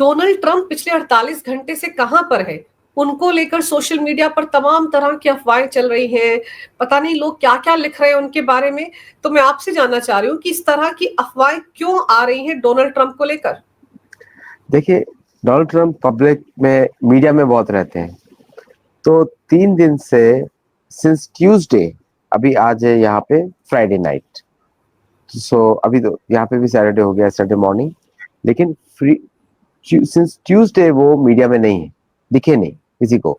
Donald Trump पिछले 48 घंटे से कहां पर है? उनको लेकर सोशल मीडिया पर तमाम तरह की अफवाहें चल रही हैं। पता नहीं लोग क्या-क्या लिख रहे हैं उनके बारे में। तो मैं आपसे जानना चाह रही हूँ कि इस तरह की अफवाहें क्यों आ रही हैं डोनाल्ड ट्रंप को लेकर? देखिए, डोनाल्ड ट्रंप पब्लिक में मीडिया में बहुत रहते हैं। तो 3 दिन से सिंस ट्यूसडे, अभी आज है यहाँ पे फ्राइडे नाइट, सो अभी तो यहाँ पे भी सैटरडे हो गया, सैटरडे मॉर्निंग। लेकिन सिंस ट्यूसडे वो मीडिया में नहीं है, दिखे नहीं किसी को।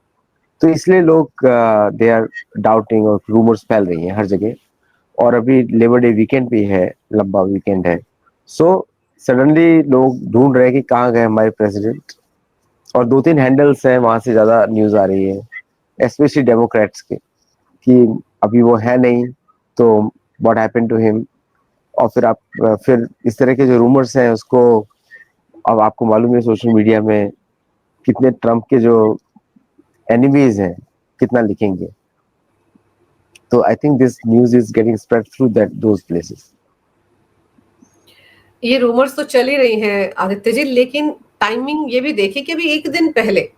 तो इसलिए लोग दे आर डाउटिंग और रूमर्स फैल रही हैं हर जगह। और अभी लेबर डे वीकेंड भी है, लंबा वीकेंड है। सो सडनली लोग ढूंढ रहे हैं कि कहाँ गए हमारे प्रेसिडेंट। और 2-3 हैंडल्स हैं, वहां से ज्यादा न्यूज आ रही है, स्पेशली डेमोक्रेट्स के, कि अभी वो है नहीं, तो व्हाट हैपेंड टू हिम। और फिर इस तरह के जो रूमर्स हैं उसको, अब आपको मालूम है सोशल मीडिया में कितने ट्रम्प के जो एनिमीज हैं कितना लिखेंगे। तो I think this news is getting spread through that those places. ये रूमर्स तो चल ही रही हैं आदित्य जी, लेकिन टाइमिंग ये भी देखिए कि अभी एक दिन पहले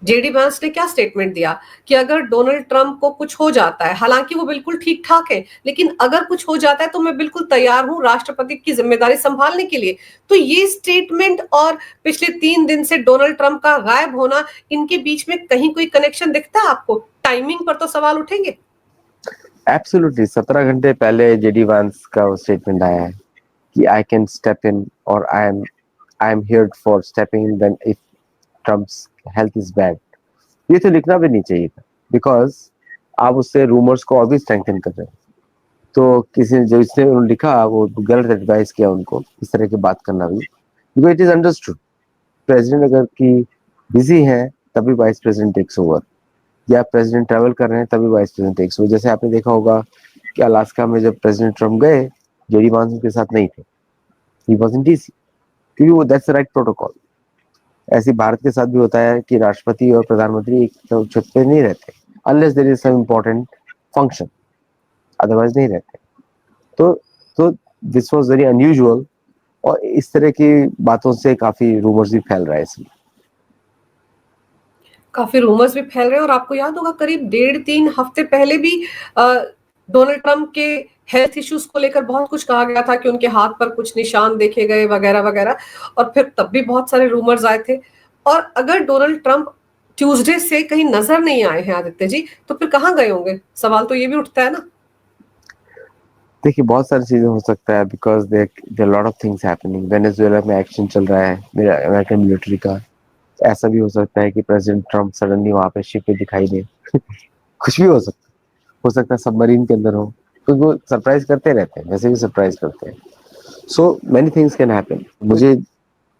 जेडी वांस ने क्या स्टेटमेंट दिया कि अगर डोनाल्ड ट्रंप को कुछ हो जाता है, हालांकि वो बिल्कुल ठीक ठाक है, लेकिन अगर कुछ हो जाता है तो मैं बिल्कुल तैयार हूं राष्ट्रपति की जिम्मेदारी संभालने के लिए। तो ये स्टेटमेंट और पिछले 3 दिन से डोनाल्ड ट्रंप का गायब होना, इनके बीच में कहीं कोई कनेक्शन दिखता है आपको? टाइमिंग पर तो सवाल उठेंगे। एब्सोल्युटली 17 घंटे पहले जेडी वांस का वो स्टेटमेंट आया है कि आई कैन स्टेप इन, और I am here for stepping in then if Trump's health is bad. ये तो लिखना भी नहीं चाहिए था, बिकॉज आप उससे रूमर्स को और भी स्ट्रेंथन कर रहे हैं। तो किसी ने जो इसने लिखा वो गलत एडवाइस किया उनको, इस तरह की बात करना भी, because it is understood. President अगर की बिजी है तभी वाइस प्रेसिडेंट टेक्स ओवर, या प्रेसिडेंट ट्रैवल कर रहे हैं तभी वाइस प्रेसिडेंट टेक्स ओवर। जैसे आपने देखा होगा कि अलास्का में जब प्रेसिडेंट ट्रम्प गए, जेडी वांस उनके साथ नहीं थे, ही वाज इन डीसी, क्योंकि वो दैट्स द राइट प्रोटोकॉल। ऐसे भारत के साथ भी होता है कि राष्ट्रपति और प्रधानमंत्री एक तो छत पे नहीं रहते, unless there is some important function, otherwise नहीं रहते। तो तो दिस वाज वेरी अनयूजुअल, और इस तरह की बातों से काफी रूमर्स भी फैल रहा है इसमें। काफी रूमर्स भी फैल रहे हैं, और आपको याद होगा करीब 1.5-3 हफ्ते पहले भी डोनाल्ड ट्रंप के हेल्थ इश्यूज को लेकर बहुत कुछ कहा गया था कि उनके हाथ पर कुछ निशान देखे गए वगैरह वगैरह, और फिर तब भी बहुत सारे रूमर्स आए थे। और अगर डोनाल्ड ट्रंप ट्यूसडे से कहीं नजर नहीं आए हैं आदित्य जी, तो फिर कहाँ गए होंगे? सवाल तो ये भी उठता है ना। देखिए, बहुत सारी चीजें हो सकता है, because there lot of things happening. Venezuela में एक्शन चल रहा है मेरा अमेरिकन मिलिट्री का। ऐसा भी हो सकता है कि प्रेसिडेंट ट्रम्प सडनली वहां पे शिप पे दिखाई दे। कुछ भी हो सकता है सबमरीन के अंदर हो, क्योंकि वो सरप्राइज करते रहते हैं, वैसे भी सरप्राइज करते हैं। So many things can happen. मुझे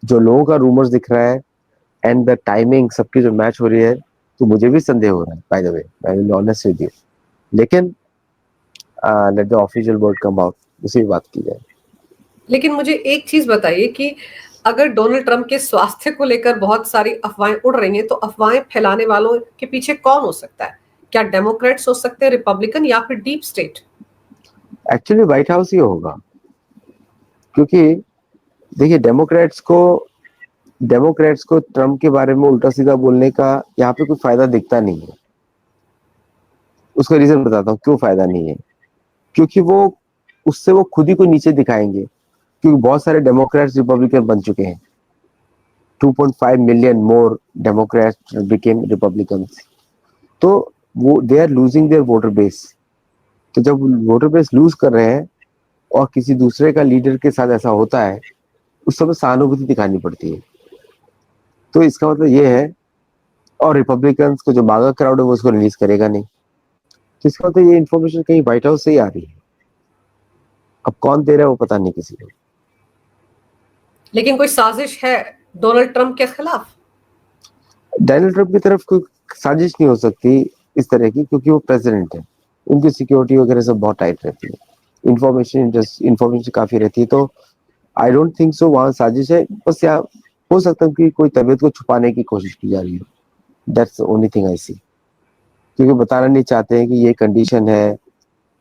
जो लोगों का रूमर्स दिख रहा है एंड द टाइमिंग सबकी जो मैच हो रही है, तो मुझे भी संदेह हो रहा है, by the way, I will be honest with you. लेकिन let the official word come out, उसी बात की जाए। लेकिन मुझे एक चीज बताइए कि अगर डोनाल्ड ट्रंप के स्वास्थ्य को लेकर बहुत सारी अफवाहें उड़ रही हैं, तो अफवाहें फैलाने वालों के पीछे कौन हो सकता है? क्या डेमोक्रेट्स हो सकते हैं, रिपब्लिकन, या फिर deep state? Actually White House ही होगा, क्योंकि देखिए डेमोक्रेट्स को ट्रम्प के बारे में उल्टा सीधा बोलने का यहाँ पे कोई फायदा दिखता नहीं है। उसका रीजन बताता हूँ क्यों फायदा नहीं है। क्योंकि वो खुद ही को नीचे दिखाएंगे, क्योंकि बहुत सारे डेमोक्रेट्स रिपब्लिकन बन चुके हैं। 2.5 million more Democrats became Republicans. तो वो they are losing their voter base. तो जब वोटर बेस लूज कर रहे हैं और किसी दूसरे का लीडर के साथ ऐसा होता है, उस समय सहानुभूति दिखानी पड़ती है। तो इसका मतलब ये है, और रिपब्लिकन्स को जो मागा क्राउड है वो उसको रिलीज करेगा नहीं। तो इसका मतलब ये इन्फॉर्मेशन कहीं व्हाइट हाउस से ही आ रही है। अब कौन दे रहा है वो पता नहीं किसी को। लेकिन कोई साजिश है डोनाल्ड ट्रंप के खिलाफ? डोनाल्ड ट्रंप की तरफ कोई साजिश नहीं हो सकती इस तरह की, क्योंकि वो प्रेसिडेंट है। उनकी सिक्योरिटी वगैरह सब बहुत टाइट रहती है, इन्फॉर्मेशन काफी रहती है। तो आई डोंट थिंक सो वहां साजिश है। बस यहाँ हो सकता है कि कोई तबीयत को छुपाने की कोशिश की जा रही है। That's the only thing I see. क्योंकि बताना नहीं चाहते हैं कि ये कंडीशन है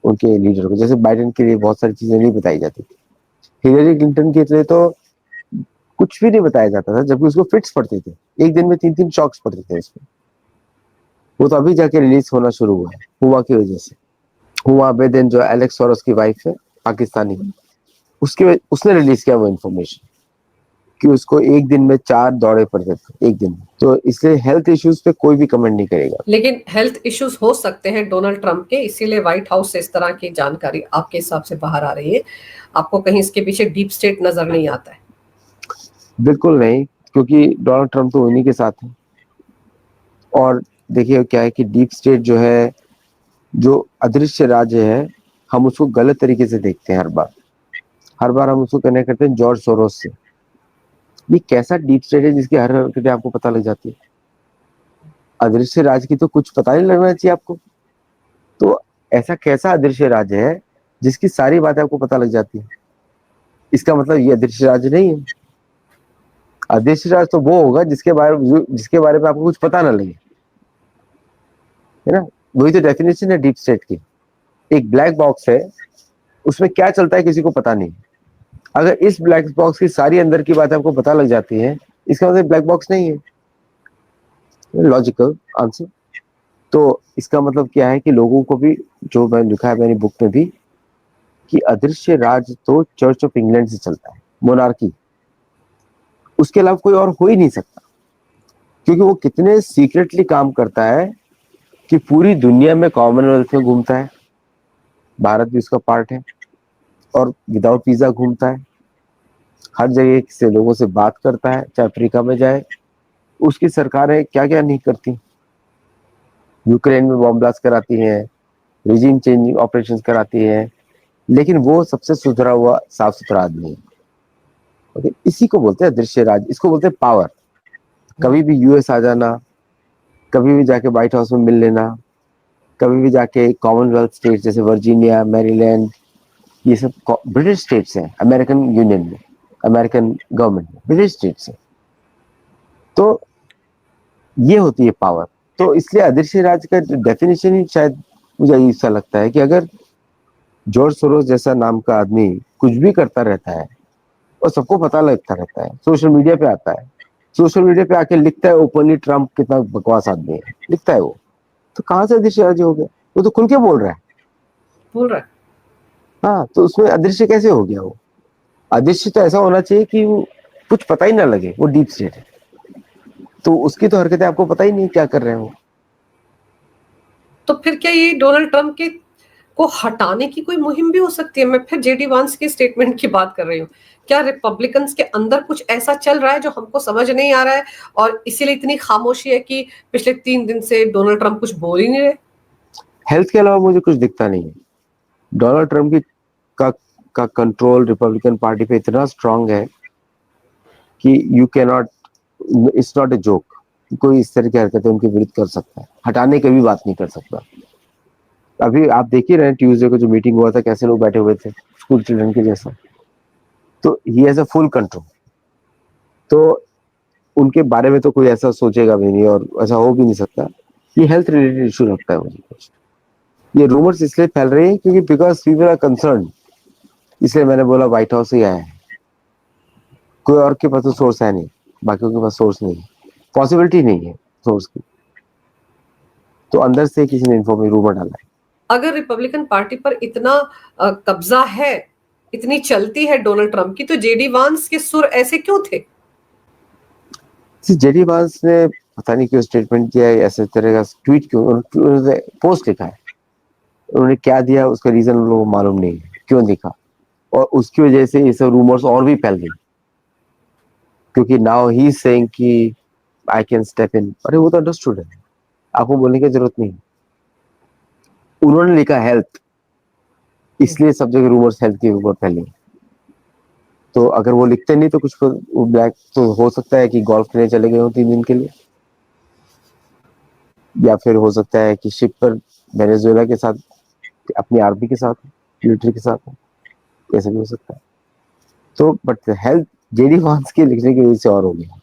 उनके लीडर को। जैसे बाइडेन के लिए बहुत सारी चीजें नहीं बताई जाती थी, हिलरी क्लिंटन के लिए तो कुछ भी नहीं बताया जाता था, जबकि उसको फिट्स पड़ते थे, एक दिन में 3-3 शॉक्स पड़ते थे उसको। वो तो अभी जाके रिलीज होना शुरू हुआ है हुआ की वजह से। हुआ बेदेन जो एलेक्स सोरोस की वाइफ है, पाकिस्तानी, उसने रिलीज किया वो इन्फॉर्मेशन कि उसको एक दिन में 4 दौरे पड़ते थे एक दिन में। तो इसलिए हेल्थ इश्यूज पे कोई भी कमेंट नहीं करेगा। लेकिन हेल्थ इश्यूज हो सकते हैं डोनाल्ड ट्रंप के, इसीलिए व्हाइट हाउस से इस तरह की जानकारी आपके हिसाब से बाहर आ रही है। आपको कहीं इसके पीछे डीप स्टेट नजर नहीं आता है? बिल्कुल नहीं, क्योंकि डोनाल्ड ट्रंप तो उन्हीं के साथ है। और देखिए क्या है कि डीप स्टेट जो है, जो अदृश्य राज्य है, हम उसको गलत तरीके से देखते हैं हर बार हम उसको कनेक्ट करते हैं जॉर्ज सोरोस से। ये कैसा डीप स्टेट है जिसकी हर हरकतें आपको पता लग जाती है? अदृश्य राज की तो कुछ पता नहीं लगना चाहिए आपको। तो ऐसा कैसा अदृश्य राज्य है जिसकी सारी बातें आपको पता लग जाती है? इसका मतलब ये अदृश्य राज्य नहीं है। अदृश्य राज तो वो होगा जिसके बारे में आपको कुछ पता ना लगे, है ना? वही तो डेफिनेशन है डीप स्टेट की। एक ब्लैक बॉक्स है, उसमें क्या चलता है किसी को पता नहीं। अगर इस ब्लैक बॉक्स की सारी अंदर की बातें आपको पता लग जाती है, इसका मतलब ब्लैक बॉक्स नहीं है। Logical answer. तो इसका मतलब क्या है कि लोगों को भी, जो मैं लिखा है मेरी बुक में भी, कि अदृश्य राज तो चर्च ऑफ इंग्लैंड से चलता है, मोनार्की, उसके अलावा कोई और हो ही नहीं सकता। क्योंकि वो कितने सीक्रेटली काम करता है कि पूरी दुनिया में कॉमनवेल्थ में घूमता है, भारत भी उसका पार्ट है, और विदाउट वीजा घूमता है, हर जगह से लोगों से बात करता है, चाहे अफ्रीका में जाए। उसकी सरकारें क्या क्या नहीं करती, यूक्रेन में बॉम्ब ब्लास्ट कराती हैं, रिजीम चेंजिंग ऑपरेशन कराती हैं, लेकिन वो सबसे सुधरा हुआ साफ सुथरा आदमी है। ओके, इसी को बोलते हैं दृश्य राज, इसको बोलते हैं पावर। कभी भी यूएस आ जाना, कभी भी जाके व्हाइट हाउस में मिल लेना, कभी भी जाके कॉमनवेल्थ स्टेट जैसे वर्जीनिया, मैरीलैंड, ये सब ब्रिटिश स्टेट्स हैं अमेरिकन यूनियन में, अमेरिकन गवर्नमेंट में, ब्रिटिश स्टेट्स हैं। तो ये होती है पावर। तो इसलिए अदृश्य राज का डेफिनेशन ही शायद मुझे ऐसा लगता है कि अगर जॉर्ज सोरोस जैसा नाम का आदमी कुछ भी करता रहता है और सबको पता लगता रहता है, सोशल मीडिया पे आता है, सोशल मीडिया पे आके लिखता है ओपनली ट्रम्प कितना बकवास आदमी है, लिखता है वो, तो कहाँ से अदृश्य राज हो गया? वो तो खुल के बोल रहा है। बोल रहा है। हाँ, तो उसमें अदृश्य कैसे हो गया? वो अदृश्य तो ऐसा होना चाहिए कि वो कुछ पता ही ना लगे, वो डीप स्टेट है। तो उसकी तो हरकतें आपको पता ही नहीं क्या कर रहे हैं वो। तो फिर क्या ये डोनाल्ड ट्रंप के को हटाने की कोई मुहिम भी हो सकती है? मैं फिर जेडी वांस के स्टेटमेंट की बात कर रही हूँ। क्या रिपब्लिकन्स के अंदर कुछ ऐसा चल रहा है जो हमको समझ नहीं आ रहा है, और इसीलिए इतनी खामोशी है कि पिछले 3 दिन से डोनाल्ड ट्रंप कुछ बोल ही नहीं रहे? हेल्थ के अलावा मुझे कुछ दिखता नहीं है। डोनाल्ड ट्रंप की का कंट्रोल रिपब्लिकन पार्टी पे इतना स्ट्रांग है कि you can not, it's not a joke. कोई इस तरह की हरकतें उनके विरुद्ध कर सकता है, हटाने की भी बात नहीं कर सकता। अभी आप देख ही रहे हैं ट्यूसडे को जो मीटिंग हुआ था, कैसे लोग बैठे हुए थे, स्कूल चिल्ड्रन के जैसा। तो he has a full control. तो उनके बारे में तो कोई ऐसा सोचेगा भी नहीं, और ऐसा हो भी नहीं सकता। ये हेल्थ रिलेटेड इशू लगता है मुझे कुछ। ये रूमर्स इसलिए फैल रही है क्योंकि बिकॉज पीपल आर कंसर्न, इसलिए मैंने बोला व्हाइट हाउस से आया है। कोई और के पास तो सोर्स है नहीं, बाकियों के पास सोर्स नहीं है, पॉसिबिलिटी नहीं है सोर्स की। तो अंदर से किसी ने इन्फॉर्मेशन रूमर डाला है। अगर रिपब्लिकन पार्टी पर इतना कब्जा है, इतनी चलती है डोनाल्ड ट्रंप की, तो जेडी वांस के सुर ऐसे क्यों थे? जेडी वांस ने पता नहीं क्यों स्टेटमेंट दिया है, ऐसे तरह का ट्वीट क्यों, उन्होंने पोस्ट लिखा है, उन्होंने क्या दिया उसका रीजन उन लोगों को मालूम नहीं है क्यों लिखा, और उसकी वजह से ये सब रूमर्स और भी फैल गई। क्योंकि नाउ ही इज सेइंग कि आई कैन स्टेप इन। अरे वो तो अंडरस्टूड है, आपको बोलने की जरूरत नहीं। उन्होंने लिखा हेल्थ, इसलिए सब जगह रूमर्स हेल्थ के ऊपर फैली। तो अगर वो लिखते नहीं तो कुछ ब्लैक तो हो सकता है कि गोल्फ खेलने चले गए हो 3 दिन के लिए, या फिर हो सकता है कि शिप पर वेनेजुएला के साथ, अपनी आर्मी के साथ, मिलिट्री के साथ, ऐसा भी हो सकता है। तो बट हेल्थ जेडी वांस के लिखने की वजह से और हो गया।